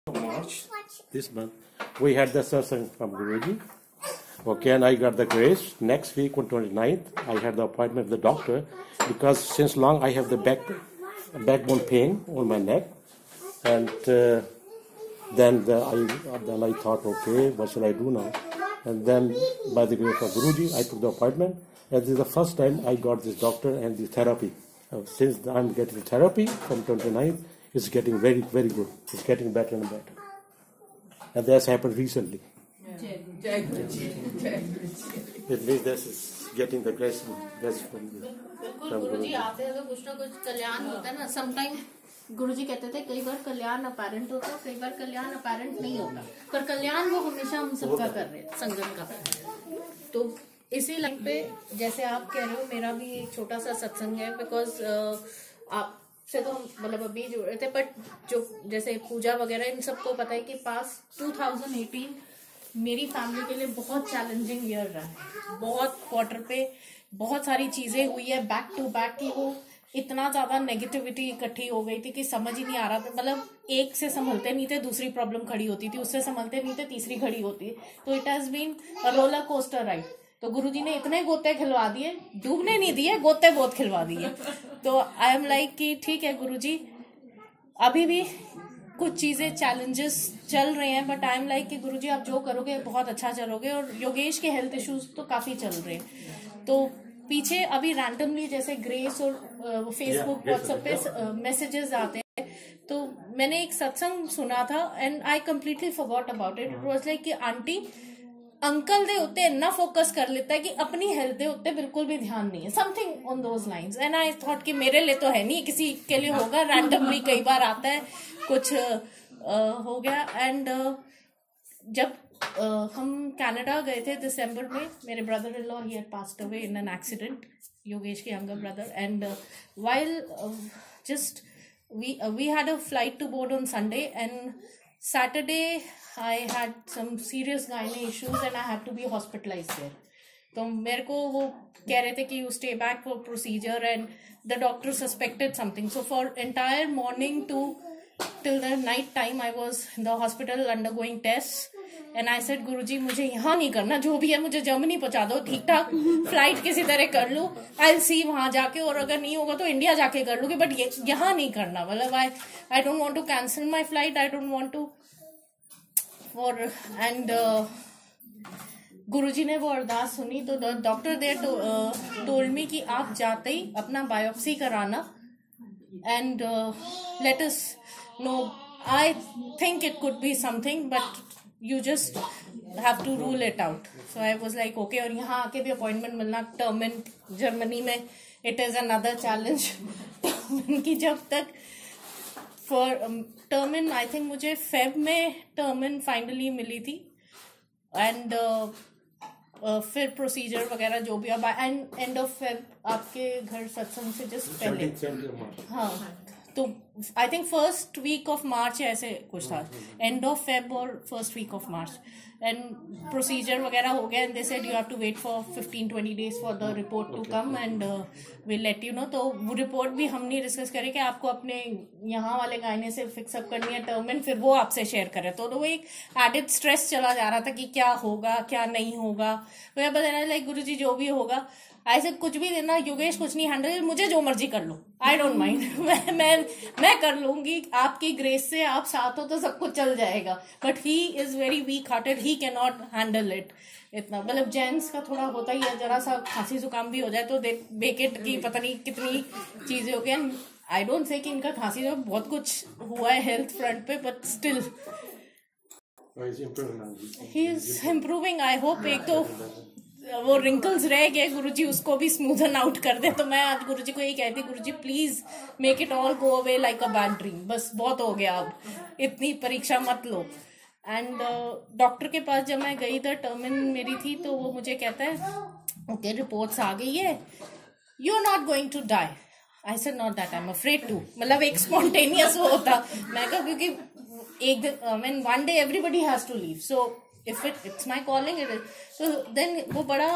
March this month, we had the satsang from Guruji. Okay, and I got the grace. Next week on 29th, I had the appointment with the doctor because since long I have the backbone pain on my neck, and then I thought, okay, what shall I do now? And then by the grace of Guruji, I took the appointment, and this is the first time I got this doctor and the therapy. Since I'm getting therapy from 29th, it's getting very, very good. It's getting better and better. And that's happened recently. It means this is getting the grace from गुरुजी आते हैं तो कुछ ना कुछ कल्याण होता है ना. Sometime गुरुजी कहते थे कई बार कल्याण अपेरेंट होता है, कई बार कल्याण अपेरेंट नहीं होता, पर कल्याण वो हमेशा हम सबका कर रहे हैं, संगम का. तो इसी लाइन पे जैसे आप कह रहे हो, मेरा भी एक छोटा सा सत्संग है. बिकॉज आप से तो हम मतलब अभी जुड़ रहे थे, बट जो जैसे पूजा वगैरह इन सबको पता है कि पास 2018 मेरी फैमिली के लिए बहुत चैलेंजिंग ईयर रहा है. बहुत क्वार्टर पे बहुत सारी चीजें हुई है बैक टू बैक की. वो इतना ज्यादा नेगेटिविटी इकट्ठी हो गई थी कि समझ ही नहीं आ रहा था. मतलब एक से संभलते नहीं थे, दूसरी प्रॉब्लम खड़ी होती थी, उससे संभलते नहीं थे, तीसरी खड़ी होती. तो it has been a roller coaster ride. तो गुरुजी ने इतने गोते खिलवा दिए, डूबने नहीं दिए, गोते बहुत खिलवा दिए. तो आई एम लाइक कि ठीक है गुरुजी, अभी भी कुछ चीजें चैलेंजेस चल रहे हैं, बट आई एम लाइक कि गुरुजी आप जो करोगे बहुत अच्छा चलोगे. और योगेश के हेल्थ इश्यूज तो काफी चल रहे हैं. तो पीछे अभी रैंडमली जैसे ग्रेस और फेसबुक व्हाट्सएप पे मैसेजेस आते हैं. तो मैंने एक सत्संग सुना था and I completely forgot about it. It was like कि आंटी अंकल दे उत्ते इतना फोकस कर लेता है कि अपनी हेल्थ दे उत्ते बिल्कुल भी ध्यान नहीं है. Something on those lines. And I thought कि मेरे लिए तो है नहीं, किसी के लिए होगा. रैंडमली कई बार आता है, कुछ हो गया. एंड जब हम कनाडा गए थे दिसंबर में, मेरे brother in law he had passed away in an accident, Yogesh के younger brother. And while just we had a flight to board on Sunday, and Saturday I had some serious gynae issues and I had to be hospitalized there. तो मेरे को वो कह रहे थे कि you stay back for procedure, and the doctor suspected something. So for entire morning till the night time I was in the hospital undergoing tests. And I said, गुरुजी मुझे यहाँ नहीं करना, जो भी है मुझे जर्मनी पहुंचा दो, ठीक ठाक फ्लाइट किसी तरह कर लूँ, I'll see वहां जाके, और अगर नहीं होगा तो इंडिया जाके कर लूंगी, बट यहाँ नहीं करना. मतलब I don't want to cancel my flight, I don't want to and गुरुजी ने वो अरदास सुनी. तो डॉक्टर देयर टोल्ड मी कि आप जाते ही अपना बायोप्सी कराना and let us know. I think it could be something, but you just have to rule it out. So I was like okay. और यहाँ आके भी अपॉइंटमेंट मिलना, टर्मिन जर्मनी में, it is another challenge. टर्मिन की जब तक फॉर टर्मिन आई थिंक मुझे फेब में टर्मिन फाइनली मिली थी. एंड फिर प्रोसीजर वगैरह जो भी. अब एंड ऑफ फेब आपके घर सत्संग से जस्ट पहले, हाँ, तो I think first week of March ऐसे कुछ था, एंड ऑफ फेब और first week of March. And procedure वगैरह हो गया, and they said you have to wait for 15-20 days for the report to come, and will let you know. तो वो report भी हम नहीं डिस्कस करें कि आपको अपने यहाँ वाले गायने से फिक्सअप करनी है टर्मिन, फिर वो आपसे शेयर करे. तो वो एक एडेड स्ट्रेस चला जा रहा था कि क्या होगा क्या नहीं होगा. मैं बताना लाइक गुरुजी जो भी होगा, ऐसे कुछ भी देना, योगेश कुछ नहीं हैंडल, मुझे जो मर्जी कर लो, आई डोंट माइंड, मैं कर लूंगी, आपकी ग्रेस से आप साथ हो तो सब कुछ चल जाएगा. But he is very weak hearted, he can not handle it. इतना मतलब जेंट्स का थोड़ा होता ही है, जरा सा खांसी जुकाम भी हो जाए तो बेकेट की पता नहीं कितनी चीजें हो गई. आई डोंट से कि इनका खांसी जो बहुत कुछ हुआ है हेल्थ फ्रंट पे, but still he is improving. I hope एक तो वो रिंकल्स रह गए, गुरुजी उसको भी स्मूथन आउट कर दे. तो मैं आज गुरुजी को यही कहती, Guruji please make it all go away like a bad dream. बस बहुत हो गया, अब इतनी परीक्षा मत लो. एंड डॉक्टर के पास जब मैं गई, द टर्मिन मेरी थी, तो वो मुझे कहता है ओके रिपोर्ट्स आ गई है, you are not going to die. I said not that, I am afraid to. मतलब एक स्पॉन्टेनियस वो होता. मैं कहा क्योंकि एक दिन one day everybody has to leave, so if it's my calling, it is. So then वो बड़ा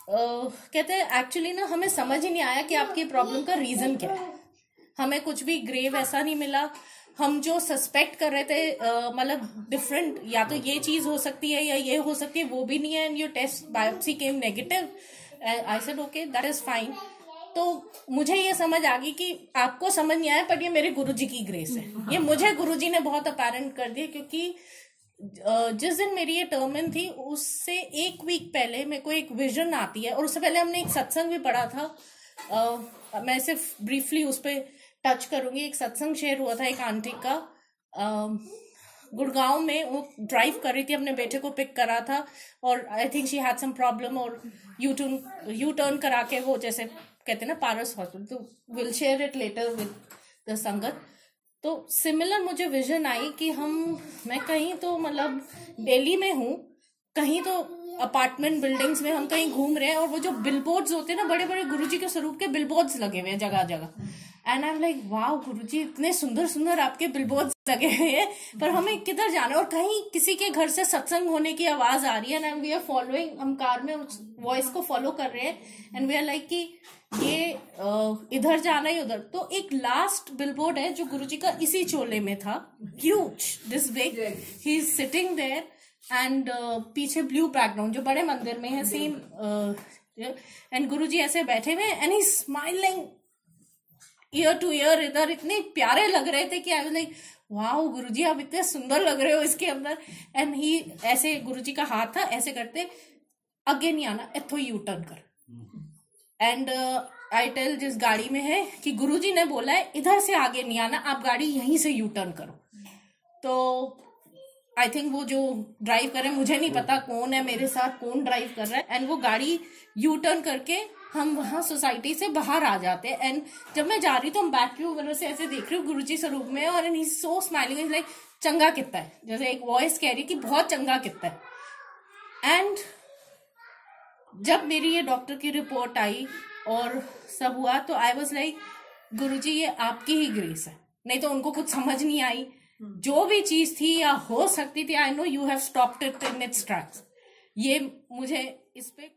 कहते हैं एक्चुअली ना, हमें समझ ही नहीं आया कि आपकी प्रॉब्लम का रीजन क्या है. हमें कुछ भी ग्रेव ऐसा नहीं मिला, हम जो सस्पेक्ट कर रहे थे मतलब डिफरेंट, या तो ये चीज हो सकती है या ये हो सकती है, वो भी नहीं है, and your test biopsy came negative. I said okay that is fine. तो मुझे ये समझ आ गई कि आपको समझ नहीं आया, पर ये मेरे गुरुजी की ग्रेस है, ये मुझे गुरुजी ने बहुत अपेरेंट कर दिया। क्योंकि जिस दिन मेरी ये टर्म थी उससे एक वीक पहले मेरे को एक विजन आती है, और उससे पहले हमने एक सत्संग भी पढ़ा था। मैं सिर्फ ब्रीफली उस पर टच करूंगी। एक सत्संग शेयर हुआ था एक आंटी का, गुड़गांव में। वो ड्राइव कर रही थी, अपने बेटे को पिक करा था, और I think she had some problem, और यू टर्न करा के वो जैसे कहते हैं ना पारस हॉस्पिटल, तो will share it later with the sangat. तो सिमिलर मुझे विजन आई कि मैं कहीं तो मतलब दिल्ली में हूँ, कहीं तो अपार्टमेंट बिल्डिंग्स में हम कहीं घूम रहे हैं, और वो जो बिलबोर्ड्स होते हैं ना, बड़े बड़े गुरुजी के स्वरूप के बिलबोर्ड्स लगे हुए हैं जगह जगह। And I am like wow Guruji, इतने सुंदर सुंदर आपके बिलबोर्ड्स लगे हुए हैं, पर हमें किधर जाना है? और कहीं किसी के घर से सत्संग होने की आवाज आ रही है, एंड वी आर फॉलोइंग, हम कार में उस वॉइस को फॉलो कर रहे हैं, एंड वी आर लाइक कि ये इधर जाना ही उधर। तो एक लास्ट बिलबोर्ड है जो गुरुजी का इसी चोले में था, huge this big, he is sitting there, and पीछे ब्लू बैकग्राउंड जो बड़े मंदिर में है सेम, एंड गुरुजी ऐसे बैठे हुए, and he smiling year two year. इधर इतने प्यारे लग रहे थे कि आई वाज लाइक वाओ गुरुजी आप इतने सुंदर लग रहे हो इसके अंदर। एंड ही ऐसे, गुरुजी का हाथ था ऐसे करते, आगे नहीं आना, इथो यू टर्न कर। एंड आई टेल जिस गाड़ी में है कि गुरुजी ने बोला है इधर से आगे नहीं आना, आप गाड़ी यहीं से यू टर्न करो। तो आई थिंक वो जो ड्राइव कर रहे हैं, मुझे नहीं पता कौन है मेरे साथ, कौन ड्राइव कर रहा है, एंड वो गाड़ी यू टर्न करके हम वहां सोसाइटी से बाहर आ जाते हैं। एंड जब मैं जा रही तो हम बैक व्यू वगैरह से ऐसे देख रही हूँ गुरुजी स्वरूप में, और and he so smiling, like चंगा कितना है, जैसे एक वॉइस कह रही कि बहुत चंगा कितना है। एंड जब मेरी ये डॉक्टर की रिपोर्ट आई और सब हुआ, तो आई वाज लाइक गुरुजी ये आपकी ही ग्रेस है, नहीं तो उनको कुछ समझ नहीं आई। जो भी चीज थी या हो सकती थी, I know you have stopped it in its tracks. ये मुझे इस पे